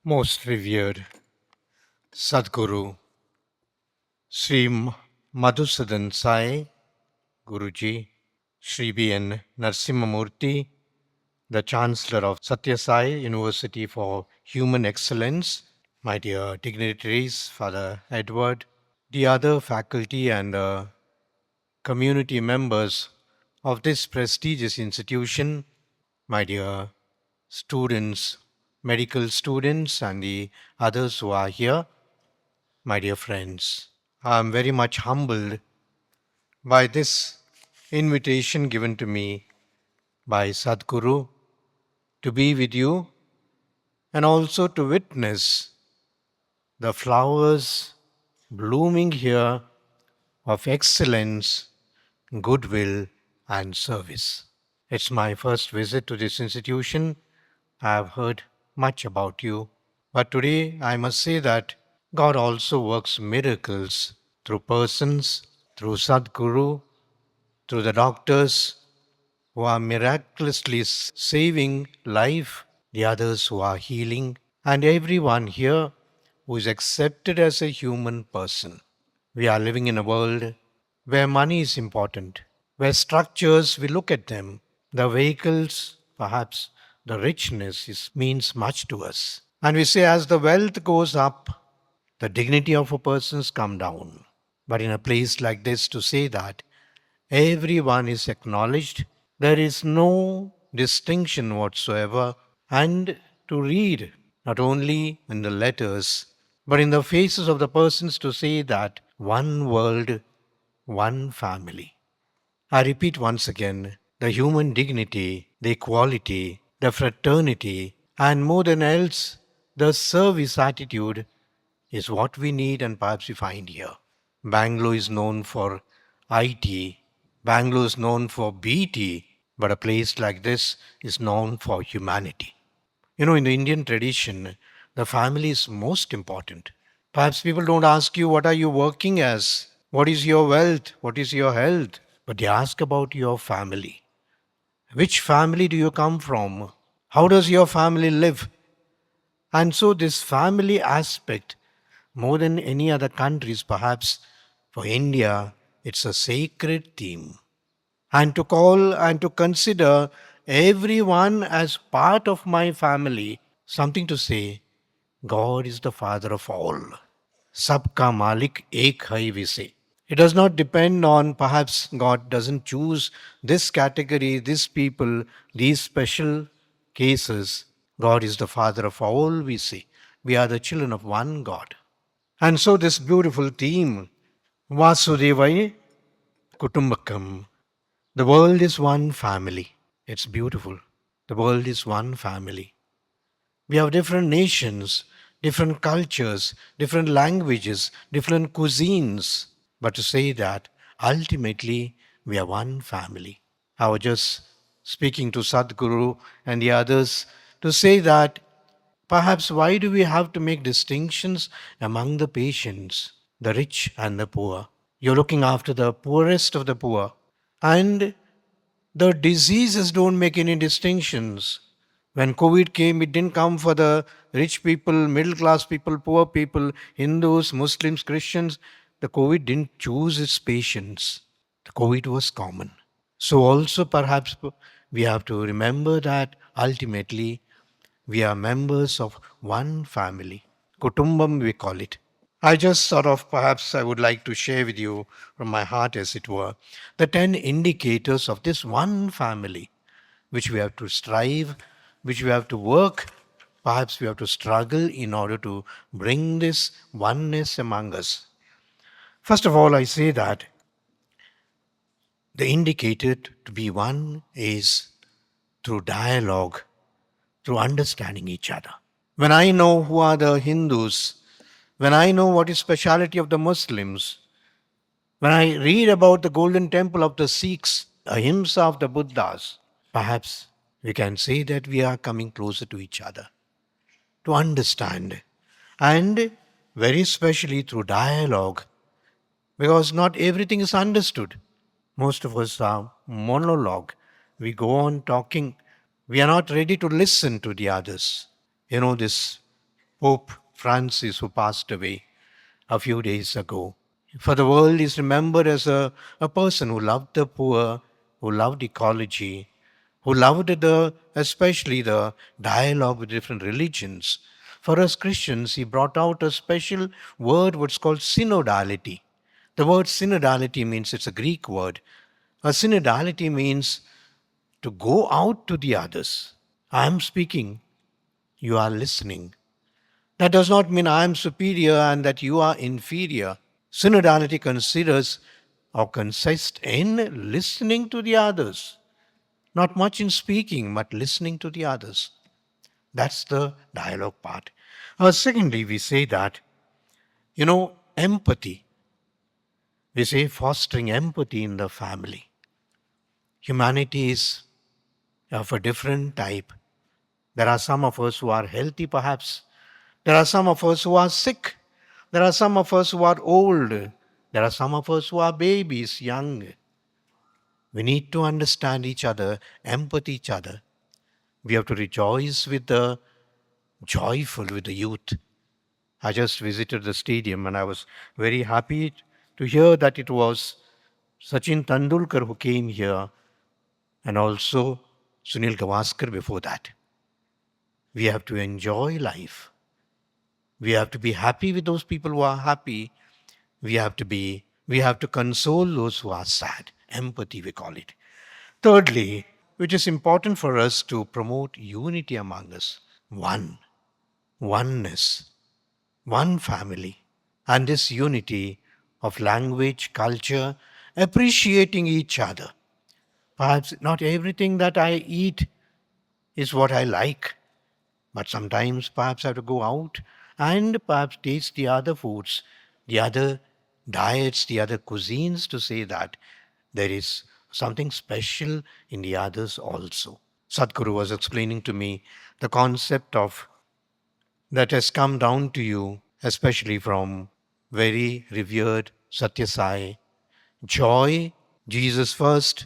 Most revered Sadguru Sri Madhusudan Sai Guruji, Sri B.N. Narsimhamurti, the Chancellor of Sathya Sai University for Human Excellence, my dear dignitaries, Father Edward, the other faculty and community members of this prestigious institution, my dear students, medical students, and the others who are here, my dear friends. I am very much humbled by this invitation given to me by Sadhguru to be with you and also to witness the flowers blooming here of excellence, goodwill, and service. It's my first visit to this institution. I have heard much about you, but today I must say that God also works miracles through persons, through Sadhguru, through the doctors who are miraculously saving life, the others who are healing, and everyone here who is accepted as a human person. We are living in a world where money is important, where structures, we look at them, the vehicles, perhaps the richness means much to us. And we say as the wealth goes up, the dignity of a person's come down. But in a place like this, to say that everyone is acknowledged, there is no distinction whatsoever, and to read not only in the letters, but in the faces of the persons to say that one world, one family. I repeat once again, the human dignity, the equality, the fraternity, and more than else, the service attitude is what we need and perhaps we find here. Bangalore is known for IT, Bangalore is known for BT, but a place like this is known for humanity. You know, in the Indian tradition, the family is most important. Perhaps people don't ask you, what are you working as? What is your wealth? What is your health? But they ask about your family. Which family do you come from? How does your family live? And so, this family aspect, more than any other countries, perhaps for India, it's a sacred theme. And to call and to consider everyone as part of my family, something to say, God is the Father of all. Sabka Malik Ek Hai we say. It does not depend on perhaps God doesn't choose this category, this people, these special cases. God is the Father of all, we say. We are the children of one God. And so this beautiful theme, Vasudevai Kutumbakam, the world is one family. It's beautiful. The world is one family. We have different nations, different cultures, different languages, different cuisines. But to say that ultimately we are one family. I was just speaking to Sadhguru and the others to say that perhaps why do we have to make distinctions among the patients, the rich and the poor? You're looking after the poorest of the poor. And the diseases don't make any distinctions. When COVID came, it didn't come for the rich people, middle class people, poor people, Hindus, Muslims, Christians. The COVID didn't choose its patients. The COVID was common. So also perhaps we have to remember that ultimately we are members of one family. Kutumbam we call it. I just sort of perhaps I would like to share with you from my heart as it were the 10 indicators of this one family which we have to strive, which we have to work, perhaps we have to struggle in order to bring this oneness among us. First of all, I say that the indicator to be one is through dialogue, through understanding each other. When I know who are the Hindus, when I know what is speciality of the Muslims, when I read about the golden temple of the Sikhs, ahimsa of the Buddhas, perhaps we can say that we are coming closer to each other, to understand, and very especially through dialogue, because not everything is understood. Most of us are monologue. We go on talking. We are not ready to listen to the others. You know, this Pope Francis, who passed away a few days ago. For the world is remembered as a person who loved the poor, who loved ecology, who loved especially the dialogue with different religions. For us Christians, he brought out a special word, what's called synodality. The word synodality means, it's a Greek word. A synodality means to go out to the others. I am speaking, you are listening. That does not mean I am superior and that you are inferior. Synodality considers or consists in listening to the others. Not much in speaking, but listening to the others. That's the dialogue part. Secondly, we say that, empathy. We say fostering empathy in the family. Humanity is of a different type. There are some of us who are healthy, perhaps. There are some of us who are sick. There are some of us who are old. There are some of us who are babies, young. We need to understand each other, empathy each other. We have to rejoice with the joyful, with the youth. I just visited the stadium and I was very happy to hear that it was Sachin Tendulkar who came here and also Sunil Gavaskar before that. We have to enjoy life. We have to be happy with those people who are happy. We have to console those who are sad. Empathy, we call it. Thirdly, which is important for us to promote unity among us. Oneness, one family. And this unity of language, culture, appreciating each other. Perhaps not everything that I eat is what I like, but sometimes perhaps I have to go out and perhaps taste the other foods, the other diets, the other cuisines, to say that there is something special in the others also. Sadhguru was explaining to me the concept of that has come down to you, especially from very revered Sathya Sai. Joy, Jesus first,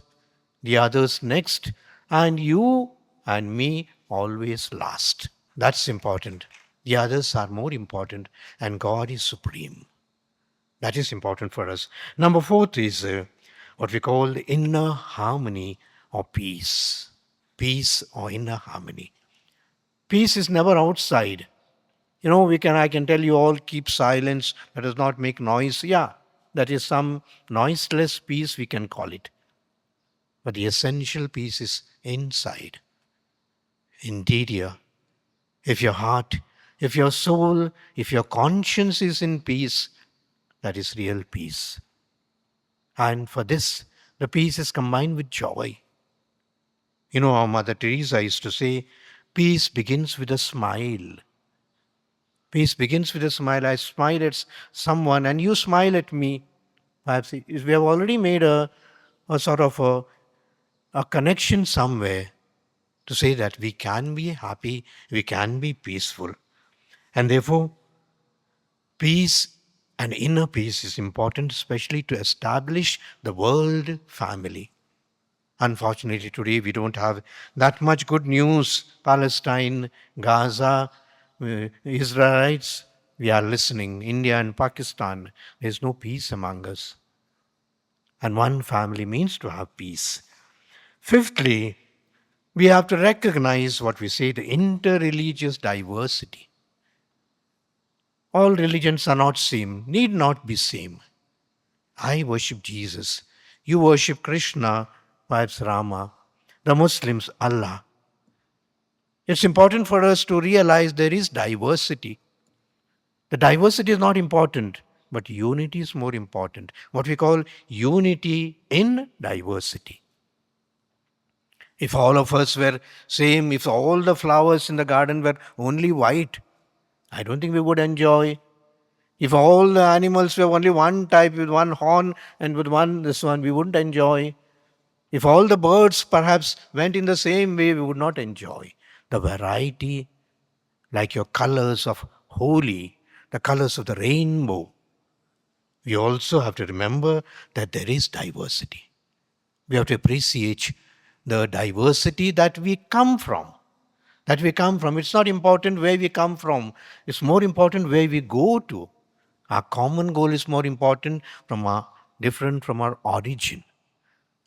the others next, and you and me always last. That's important. The others are more important, and God is supreme. That is important for us. Number fourth is what we call the inner harmony or peace. Peace or inner harmony. Peace is never outside. I can tell you all, keep silence, let us not make noise. Yeah, that is some noiseless peace, we can call it. But the essential peace is inside. Interior. If your heart, if your soul, if your conscience is in peace, that is real peace. And for this, the peace is combined with joy. Our Mother Teresa used to say, peace begins with a smile. Peace begins with a smile. I smile at someone and you smile at me. Perhaps we have already made a sort of a connection somewhere to say that we can be happy, we can be peaceful. And therefore, peace and inner peace is important, especially to establish the world family. Unfortunately, today we don't have that much good news. Palestine, Gaza, Israelites, we are listening. India and Pakistan, there's no peace among us. And one family means to have peace. Fifthly, we have to recognize what we say, the interreligious diversity. All religions are not same, need not be same. I worship Jesus. You worship Krishna, perhaps Rama. The Muslims, Allah. It's important for us to realize there is diversity. The diversity is not important, but unity is more important. What we call unity in diversity. If all of us were same, if all the flowers in the garden were only white, I don't think we would enjoy. If all the animals were only one type with one horn and with this one, we wouldn't enjoy. If all the birds perhaps went in the same way, we would not enjoy. The variety, like your colors of holy, the colors of the rainbow. We also have to remember that there is diversity. We have to appreciate the diversity that we come from. that we come from. It's not important where we come from. It's more important where we go to. Our common goal is more important different from our origin.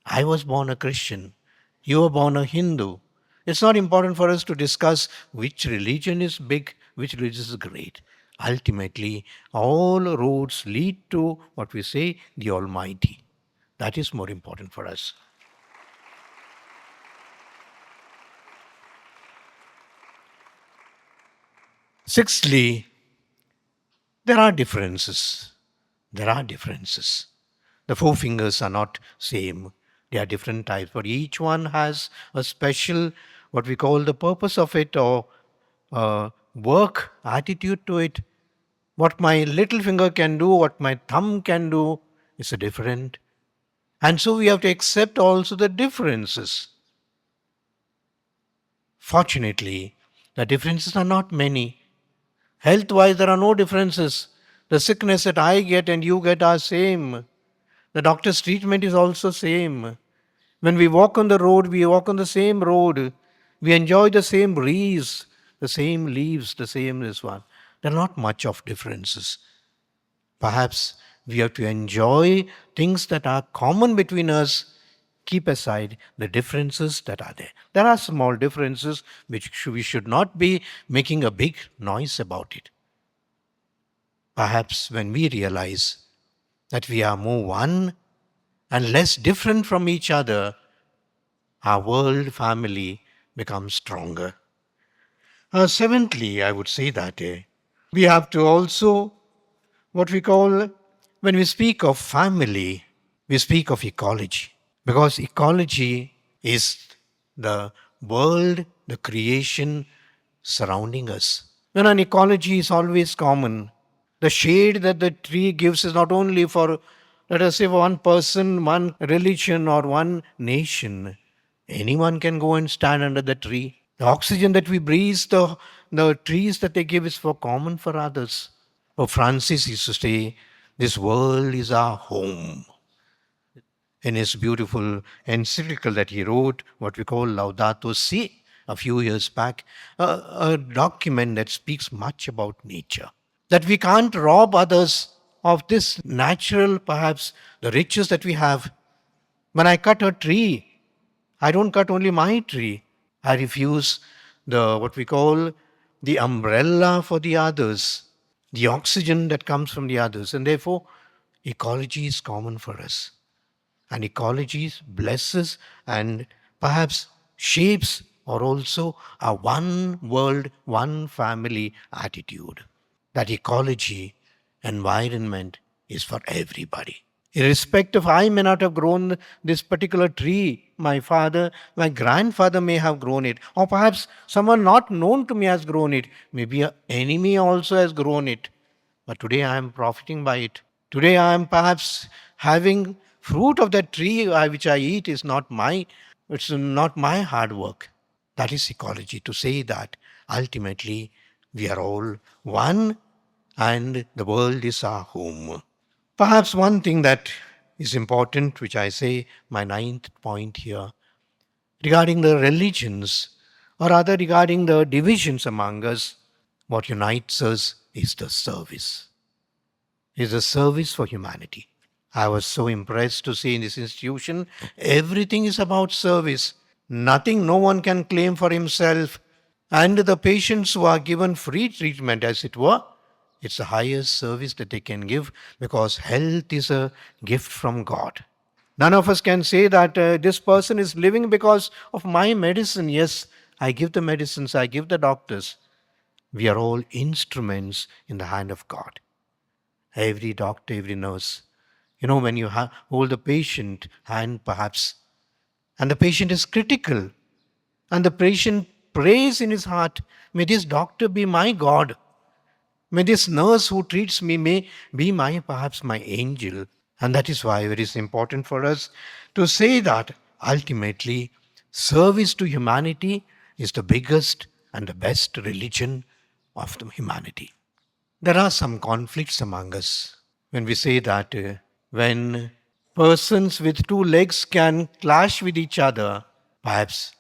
I was born a Christian. You were born a Hindu. It's not important for us to discuss which religion is big, which religion is great. Ultimately, all roads lead to what we say, the Almighty. That is more important for us. Sixthly, there are differences. There are differences. The four fingers are not same. They are different types, but each one has a special, what we call the purpose of it, or work attitude to it. What my little finger can do, what my thumb can do, is a different. And so we have to accept also the differences. Fortunately, the differences are not many. Health-wise, there are no differences. The sickness that I get and you get are same. The doctor's treatment is also same. When we walk on the road, we walk on the same road. We enjoy the same breeze, the same leaves, the same this one. There are not much of differences. Perhaps we have to enjoy things that are common between us, keep aside the differences that are there. There are small differences which we should not be making a big noise about it. Perhaps when we realize that we are more one and less different from each other, our world family becomes stronger. Seventhly, I would say that we have to also, what we call, when we speak of family, we speak of ecology. Because ecology is the world, the creation surrounding us. When an ecology is always common, the shade that the tree gives is not only for, let us say, one person, one religion, or one nation. Anyone can go and stand under the tree. The oxygen that we breathe, the trees that they give is for common for others. Pope Francis used to say, this world is our home. In his beautiful encyclical that he wrote, what we call Laudato Si, a few years back, a document that speaks much about nature. That we can't rob others of this natural, perhaps, the riches that we have. When I cut a tree, I don't cut only my tree. I refuse what we call the umbrella for the others, the oxygen that comes from the others. And therefore, ecology is common for us. And ecology blesses and perhaps shapes or also a one world, one family attitude. That ecology, environment is for everybody. Irrespective, I may not have grown this particular tree. My father, my grandfather may have grown it. Or perhaps someone not known to me has grown it. Maybe an enemy also has grown it. But today I am profiting by it. Today I am perhaps having fruit of that tree which I eat is not it's not my hard work. That is ecology, to say that ultimately we are all one and the world is our home. Perhaps one thing that is important, which I say, my ninth point here, regarding the religions, or rather regarding the divisions among us, what unites us is the service. Is a service for humanity. I was so impressed to see in this institution, everything is about service. Nothing, no one can claim for himself. And the patients who are given free treatment, as it were, it's the highest service that they can give, because health is a gift from God. None of us can say that this person is living because of my medicine. Yes, I give the medicines, I give the doctors. We are all instruments in the hand of God. Every doctor, every nurse. When you hold the patient hand perhaps, and the patient is critical, and the patient prays in his heart, may this doctor be my God. May this nurse who treats me may be perhaps my angel. And that is why it is important for us to say that ultimately service to humanity is the biggest and the best religion of the humanity. There are some conflicts among us when we say that when persons with two legs can clash with each other, perhaps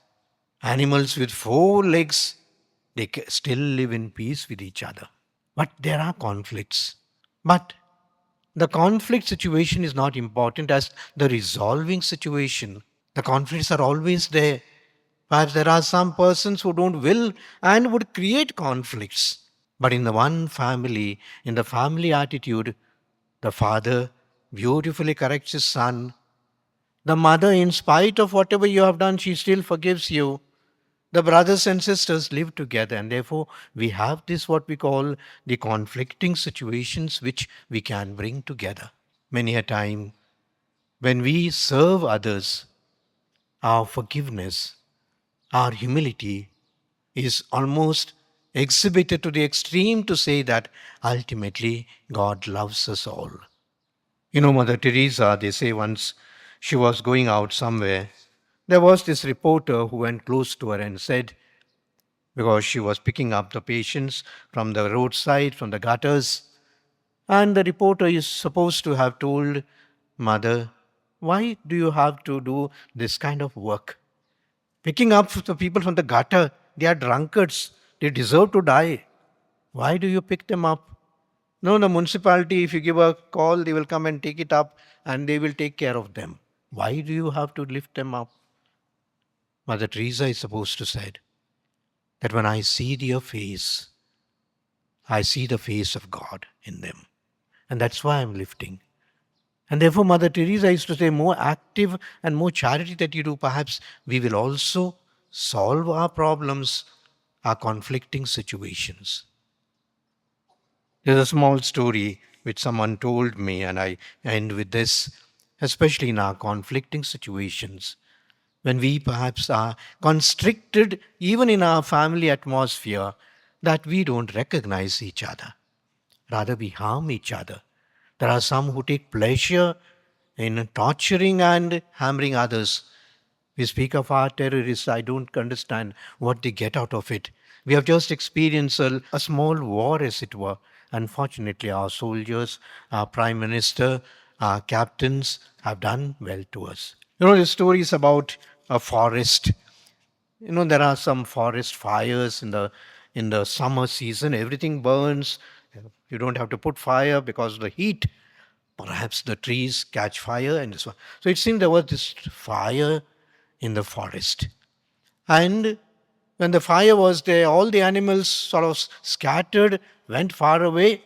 animals with four legs They still live in peace with each other. But there are conflicts. But the conflict situation is not important as the resolving situation. The conflicts are always there. Perhaps there are some persons who don't will and would create conflicts. But in the one family, in the family attitude, the father beautifully corrects his son. The mother, in spite of whatever you have done, she still forgives you. The brothers and sisters live together, and therefore we have this what we call the conflicting situations which we can bring together. Many a time when we serve others, our forgiveness, our humility is almost exhibited to the extreme to say that ultimately God loves us all. You know, Mother Teresa, they say once she was going out somewhere, there was this reporter who went close to her and said, because she was picking up the patients from the roadside, from the gutters, and the reporter is supposed to have told Mother, why do you have to do this kind of work? Picking up the people from the gutter, they are drunkards, they deserve to die. Why do you pick them up? No, the municipality, if you give a call, they will come and take it up and they will take care of them. Why do you have to lift them up? Mother Teresa is supposed to say that when I see their face, I see the face of God in them. And that's why I'm lifting. And therefore, Mother Teresa used to say, more active and more charity that you do, perhaps we will also solve our problems, our conflicting situations. There's a small story which someone told me, and I end with this, especially in our conflicting situations, when we perhaps are constricted, even in our family atmosphere, that we don't recognize each other. Rather, we harm each other. There are some who take pleasure in torturing and hammering others. We speak of our terrorists. I don't understand what they get out of it. We have just experienced a small war, as it were. Unfortunately, our soldiers, our prime minister, our captains have done well to us. You know, the story is about a forest. You know, there are some forest fires in the summer season. Everything burns. You don't have to put fire because of the heat. Perhaps the trees catch fire and so on. So it seemed there was this fire in the forest. And when the fire was there, all the animals sort of scattered, went far away,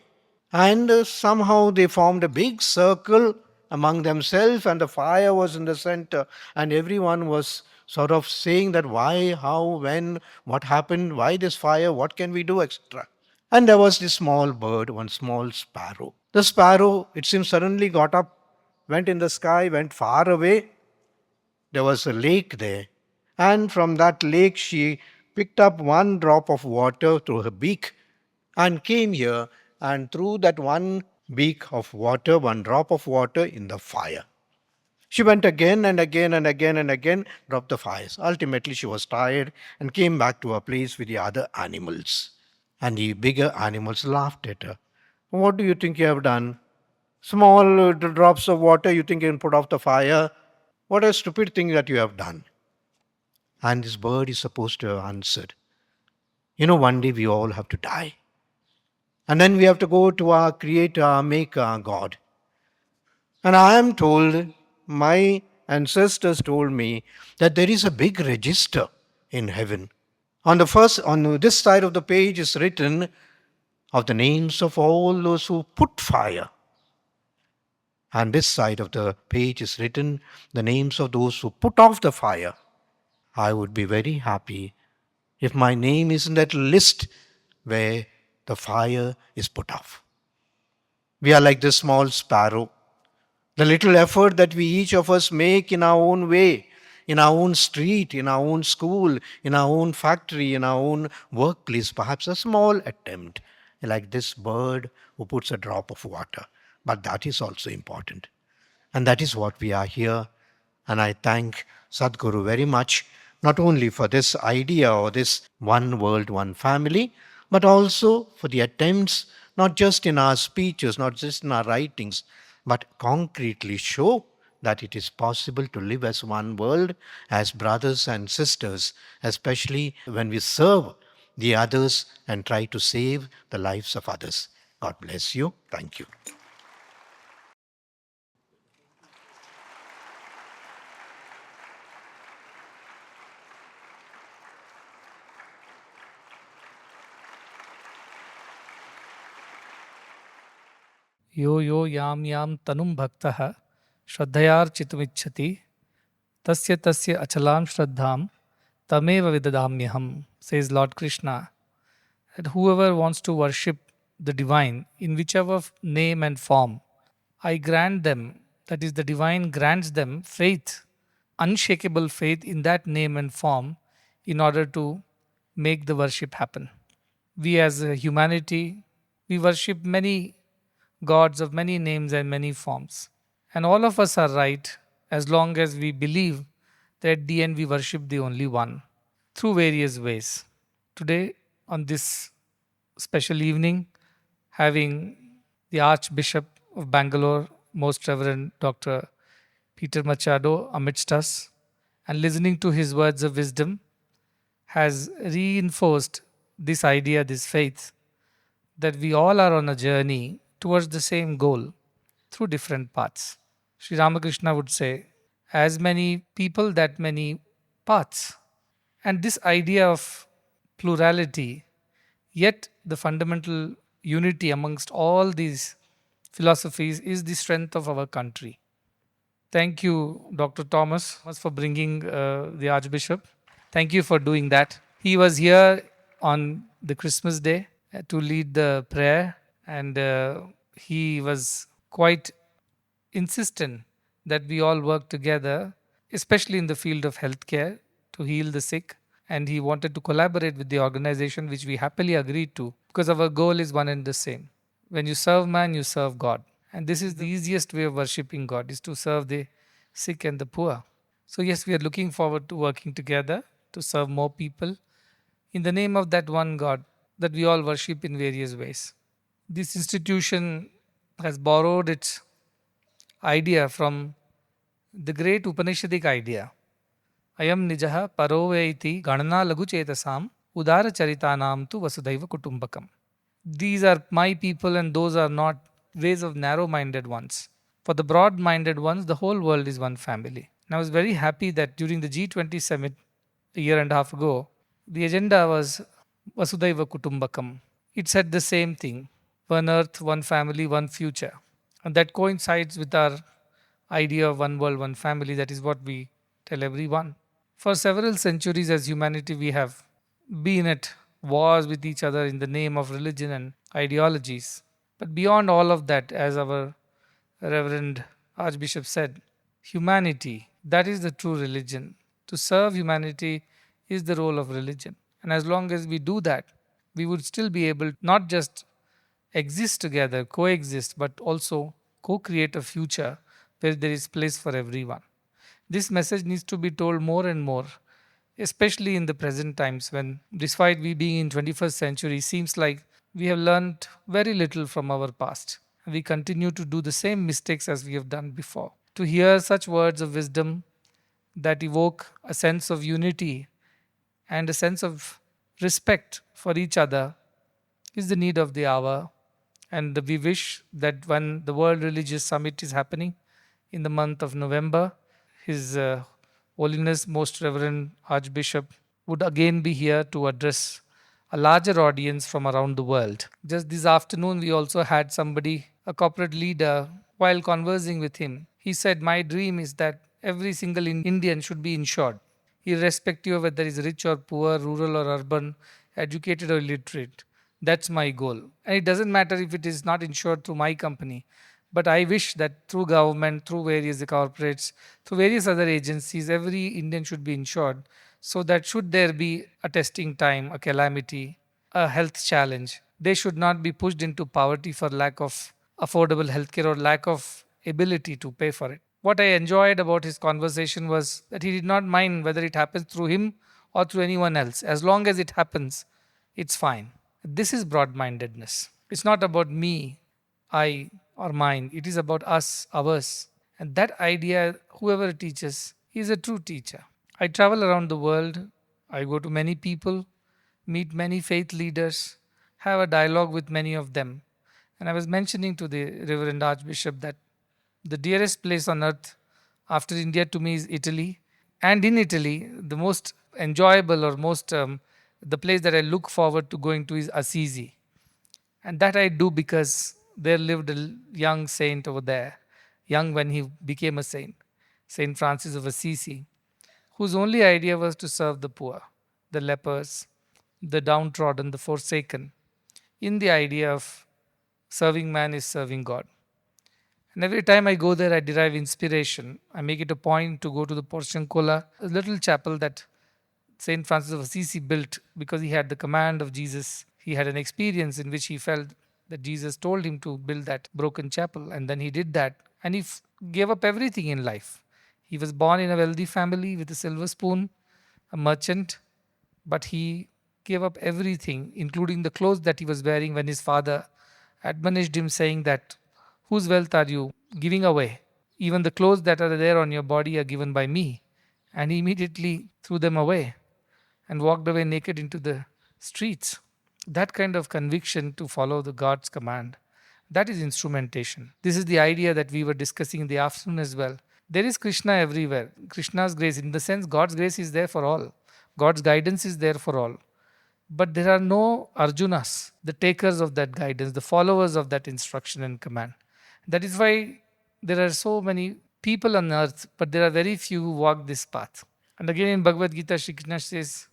and somehow they formed a big circle among themselves, and the fire was in the center, and everyone was sort of saying that why, how, when, what happened, why this fire, what can we do, etc. And there was this small bird, one small sparrow. The sparrow, it seems, suddenly got up, went in the sky, went far away. There was a lake there. And from that lake, she picked up one drop of water through her beak and came here and threw that one beak of water, one drop of water in the fire. She went again and again and again and again, dropped the fires. Ultimately, she was tired and came back to her place with the other animals. And the bigger animals laughed at her. What do you think you have done? Small drops of water, you think you can put off the fire? What a stupid thing that you have done. And this bird is supposed to have answered, you know, one day we all have to die. And then we have to go to our Creator, our Maker, our God. And I am told, my ancestors told me, that there is a big register in heaven. On this side of the page is written of the names of all those who put fire. And this side of the page is written the names of those who put off the fire. I would be very happy if my name is in that list where the fire is put off. We are like this small sparrow. The little effort that we each of us make in our own way, in our own street, in our own school, in our own factory, in our own workplace, perhaps a small attempt, like this bird who puts a drop of water. But that is also important. And that is what we are here. And I thank Sadhguru very much, not only for this idea or this one world, one family, but also for the attempts, not just in our speeches, not just in our writings, but concretely show that it is possible to live as one world, as brothers and sisters, especially when we serve the others and try to save the lives of others. God bless you. Thank you. यो यो याम याम तनुम भक्तः श्रद्धयार्चितुमिच्छति तस्य तस्य अचलां श्रद्धां tamev vidadamyaham, says Lord Krishna, that whoever wants to worship the divine in whichever name and form, I grant them, that is, the divine grants them faith, unshakable faith in that name and form in order to make the worship happen. We as a humanity, we worship many gods of many names and many forms. And all of us are right as long as we believe that at the end we worship the only one through various ways. Today, on this special evening, having the Archbishop of Bangalore, Most Reverend Dr. Peter Machado amidst us, and listening to his words of wisdom has reinforced this idea, this faith, that we all are on a journey towards the same goal through different paths. Sri Ramakrishna would say, as many people, that many paths. And this idea of plurality, yet the fundamental unity amongst all these philosophies, is the strength of our country. Thank you, Dr. Thomas, for bringing the Archbishop. Thank you for doing that. He was here on the Christmas day to lead the prayer, and he was quite insistent that we all work together, especially in the field of healthcare, to heal the sick. And he wanted to collaborate with the organization, which we happily agreed to, because our goal is one and the same. When you serve man, you serve God. And this is the easiest way of worshipping God, is to serve the sick and the poor. So yes, we are looking forward to working together to serve more people in the name of that one God that we all worship in various ways. This institution has borrowed its idea from the great Upanishadic idea. Ayam nijaha paroveiti ganana lagu chetasam udara charitanam tu vasudhaiva kutumbakam. These are my people and those are not ways of narrow-minded ones. For the broad-minded ones, the whole world is one family. And I was very happy that during the G20 summit a year and a half ago, the agenda was Vasudhaiva Kutumbakam. It said the same thing: one earth, one family, one future. And that coincides with our idea of one world, one family. That is what we tell everyone. For several centuries as humanity, we have been at wars with each other in the name of religion and ideologies. But beyond all of that, as our Reverend Archbishop said, humanity, that is the true religion. To serve humanity is the role of religion. And as long as we do that, we would still be able not just exist together, coexist, but also co-create a future where there is place for everyone. This message needs to be told more and more, especially in the present times when, despite we being in 21st century, seems like we have learned very little from our past. We continue to do the same mistakes as we have done before. To hear such words of wisdom that evoke a sense of unity and a sense of respect for each other is the need of the hour. And we wish that when the World Religious Summit is happening in the month of November, His Holiness Most Reverend Archbishop would again be here to address a larger audience from around the world. Just this afternoon, we also had somebody, a corporate leader, while conversing with him. He said, "My dream is that every single Indian should be insured, irrespective of whether he's rich or poor, rural or urban, educated or illiterate. That's my goal. And it doesn't matter if it is not insured through my company. But I wish that through government, through various corporates, through various other agencies, every Indian should be insured, so that should there be a testing time, a calamity, a health challenge, they should not be pushed into poverty for lack of affordable healthcare or lack of ability to pay for it." What I enjoyed about his conversation was that he did not mind whether it happens through him or through anyone else. As long as it happens, it's fine. This is broad-mindedness. It's not about me, I, or mine. It is about us, ours. And that idea, whoever teaches, is a true teacher. I travel around the world. I go to many people, meet many faith leaders, have a dialogue with many of them. And I was mentioning to the Reverend Archbishop that the dearest place on earth after India to me is Italy. And in Italy, the most enjoyable or the place that I look forward to going to is Assisi. And that I do because there lived a young saint over there, young when he became a saint, Saint Francis of Assisi, whose only idea was to serve the poor, the lepers, the downtrodden, the forsaken, in the idea of serving man is serving God. And every time I go there, I derive inspiration. I make it a point to go to the Porciuncola, a little chapel that Saint Francis of Assisi built because he had the command of Jesus. He had an experience in which he felt that Jesus told him to build that broken chapel, and then he did that. And he gave up everything in life. He was born in a wealthy family with a silver spoon, a merchant, but he gave up everything, including the clothes that he was wearing when his father admonished him, saying that, whose wealth are you giving away? Even the clothes that are there on your body are given by me. And he immediately threw them away and walked away naked into the streets. That kind of conviction to follow the God's command, that is instrumentation. This is the idea that we were discussing in the afternoon as well. There is Krishna everywhere. Krishna's grace, in the sense God's grace is there for all. God's guidance is there for all. But there are no Arjunas, the takers of that guidance, the followers of that instruction and command. That is why there are so many people on earth, but there are very few who walk this path. And again in Bhagavad Gita, Shri Krishna says,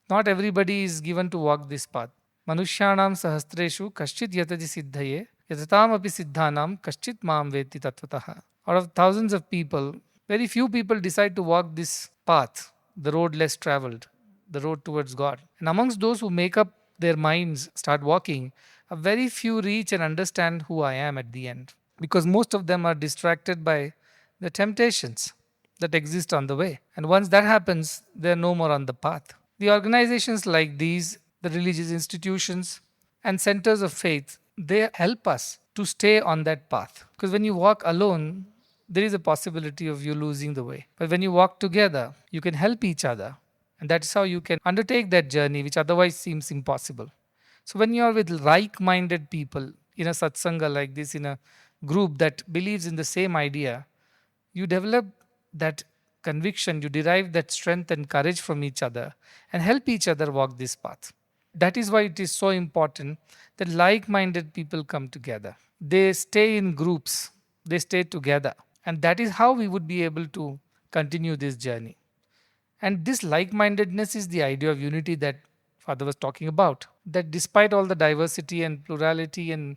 not everybody is given to walk this path. Manushyanam sahastreshu kaschit yataji siddhaye yatatam api siddhanam kaschit maam veti tatvataha. Out of thousands of people, very few people decide to walk this path, the road less traveled, the road towards God. And amongst those who make up their minds, start walking, a very few reach and understand who I am at the end. Because most of them are distracted by the temptations that exist on the way. And once that happens, they're no more on the path. The organizations like these, the religious institutions and centers of faith, they help us to stay on that path. Because when you walk alone, there is a possibility of you losing the way. But when you walk together, you can help each other. And that's how you can undertake that journey, which otherwise seems impossible. So when you are with like-minded people in a satsanga like this, in a group that believes in the same idea, you develop that conviction, you derive that strength and courage from each other and help each other walk this path. That is why it is so important that like-minded people come together. They stay in groups, they stay together. And that is how we would be able to continue this journey. And this like-mindedness is the idea of unity that Father was talking about. That despite all the diversity and plurality and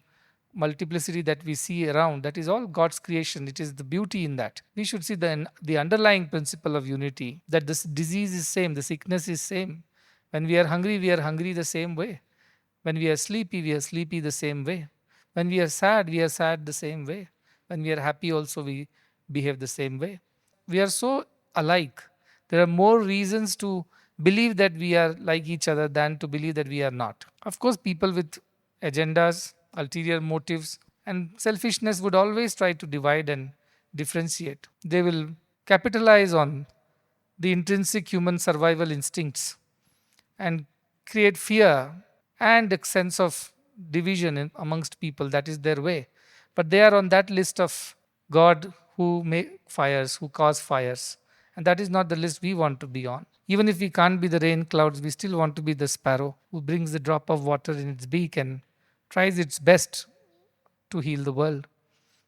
multiplicity that we see around, that is all God's creation. It is the beauty in that. We should see the underlying principle of unity, that this disease is same, the sickness is same. When we are hungry the same way. When we are sleepy the same way. When we are sad the same way. When we are happy also, we behave the same way. We are so alike. There are more reasons to believe that we are like each other than to believe that we are not. Of course, people with agendas, ulterior motives, and selfishness would always try to divide and differentiate. They will capitalize on the intrinsic human survival instincts and create fear and a sense of division amongst people. That is their way. But they are on that list of God who make fires, who cause fires. And that is not the list we want to be on. Even if we can't be the rain clouds, we still want to be the sparrow who brings the drop of water in its beak and tries its best to heal the world.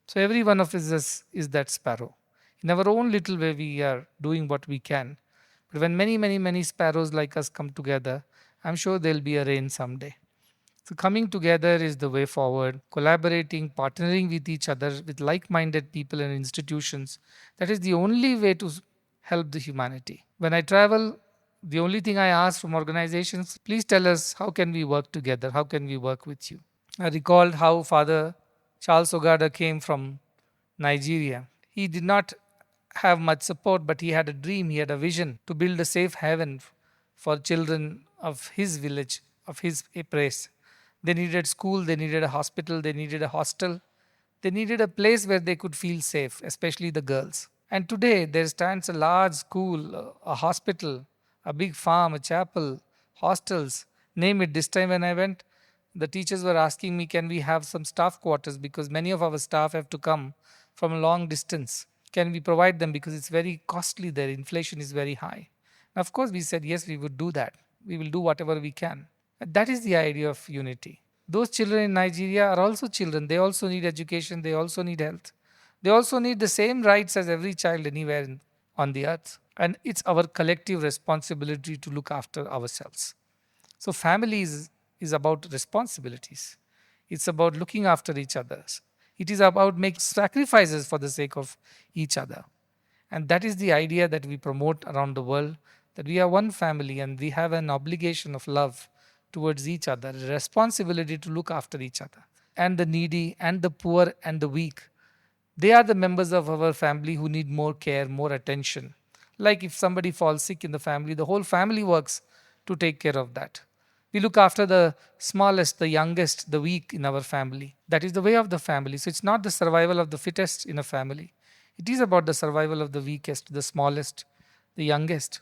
So every one of us is that sparrow. In our own little way, we are doing what we can. But when many sparrows like us come together, I'm sure there'll be a rain someday. So coming together is the way forward, collaborating, partnering with each other, with like-minded people and institutions. That is the only way to help the humanity. When I travel, the only thing I ask from organizations, please tell us, how can we work together? How can we work with you? I recalled how Father Charles Ogada came from Nigeria. He did not have much support, but he had a dream, he had a vision to build a safe haven for children of his village, of his place. They needed school, they needed a hospital, they needed a hostel. They needed a place where they could feel safe, especially the girls. And today there stands a large school, a hospital, a big farm, a chapel, hostels, name it. This time when I went, the teachers were asking me, can we have some staff quarters, because many of our staff have to come from a long distance. Can we provide them, because it's very costly there, inflation is very high. Of course, we said yes, we would do that. We will do whatever we can. And that is the idea of unity. Those children in Nigeria are also children. They also need education. They also need health. They also need the same rights as every child anywhere on the earth. And it's our collective responsibility to look after ourselves. So family is about responsibilities. It's about looking after each other. It is about making sacrifices for the sake of each other. And that is the idea that we promote around the world, that we are one family and we have an obligation of love towards each other, a responsibility to look after each other. And the needy and the poor and the weak, they are the members of our family who need more care, more attention. Like if somebody falls sick in the family, the whole family works to take care of that. We look after the smallest, the youngest, the weak in our family. That is the way of the family. So it's not the survival of the fittest in a family. It is about the survival of the weakest, the smallest, the youngest.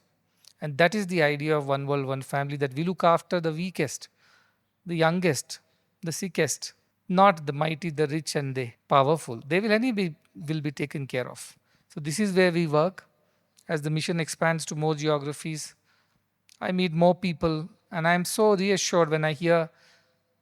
And that is the idea of one world, one family, that we look after the weakest, the youngest, the sickest, not the mighty, the rich, and the powerful. They will anyway will be taken care of. So this is where we work. As the mission expands to more geographies, I meet more people, and I am so reassured when I hear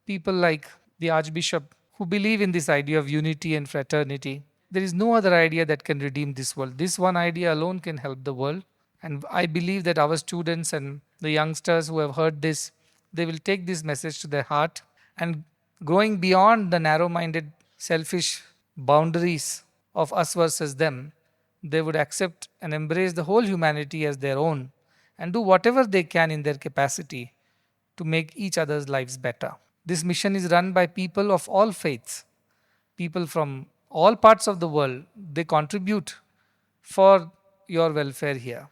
people like the Archbishop who believe in this idea of unity and fraternity. There is no other idea that can redeem this world. This one idea alone can help the world. And I believe that our students and the youngsters who have heard this, they will take this message to their heart, and going beyond the narrow minded, selfish boundaries of us versus them, they would accept and embrace the whole humanity as their own and do whatever they can in their capacity to make each other's lives better. This mission is run by people of all faiths, people from all parts of the world. They contribute for your welfare here.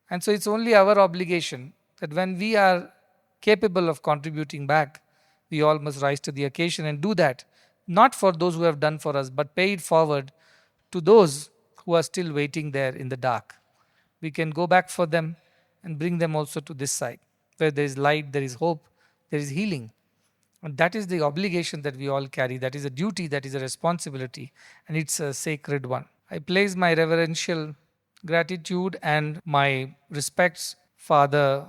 And so it's only our obligation that when we are capable of contributing back, we all must rise to the occasion and do that, not for those who have done for us, but pay it forward to those who are still waiting there in the dark. We can go back for them and bring them also to this side, where there is light, there is hope, there is healing. And that is the obligation that we all carry. That is a duty, that is a responsibility, and it's a sacred one. I place my reverential gratitude and my respects, Father,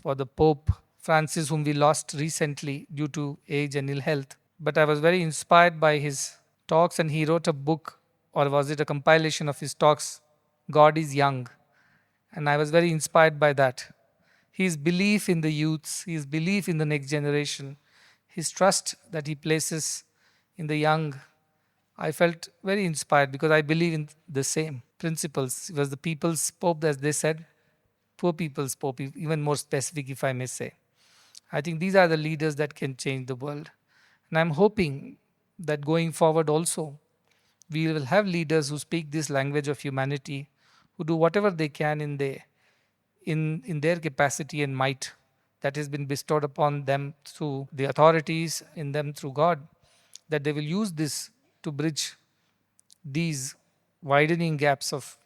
for the Pope Francis, whom we lost recently due to age and ill health. But I was very inspired by his talks, and he wrote a book, or was it a compilation of his talks, God is Young. And I was very inspired by that. His belief in the youths, his belief in the next generation, his trust that he places in the young, I felt very inspired because I believe in the same principles. He was the people's Pope, as they said, poor people's Pope, even more specific, if I may say. I think these are the leaders that can change the world. And I'm hoping that going forward also, we will have leaders who speak this language of humanity, who do whatever they can in their capacity and might that has been bestowed upon them through the authorities, in them through God, that they will use this to bridge these widening gaps of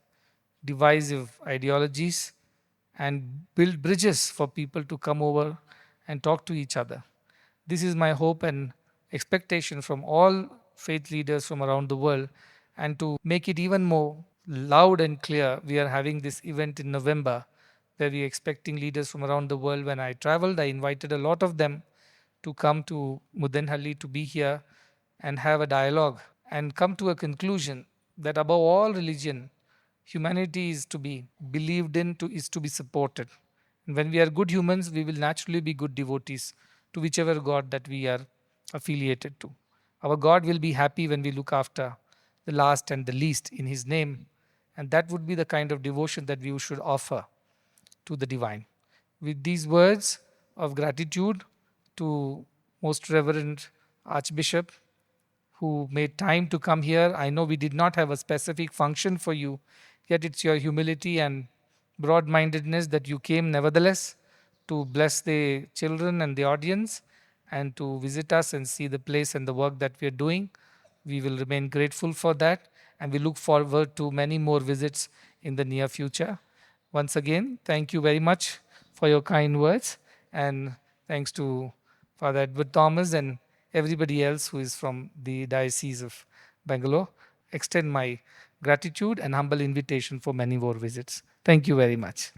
divisive ideologies and build bridges for people to come over and talk to each other. This is my hope and expectation from all faith leaders from around the world. And to make it even more loud and clear, we are having this event in November where we are expecting leaders from around the world. When I traveled, I invited a lot of them to come to Muddenahalli to be here and have a dialogue and come to a conclusion that above all religion, humanity is to be believed in, is to be supported. And when we are good humans, we will naturally be good devotees to whichever God that we are affiliated to. Our God will be happy when we look after the last and the least in His name. And that would be the kind of devotion that we should offer to the divine. With these words of gratitude to Most Reverend Archbishop, who made time to come here. I know we did not have a specific function for you, yet it's your humility and broad-mindedness that you came nevertheless to bless the children and the audience and to visit us and see the place and the work that we are doing. We will remain grateful for that, and we look forward to many more visits in the near future. Once again, thank you very much for your kind words, and Thanks to Father Edward Thomas and everybody else who is from the Diocese of Bangalore. Extend my gratitude and humble invitation for many more visits. Thank you very much.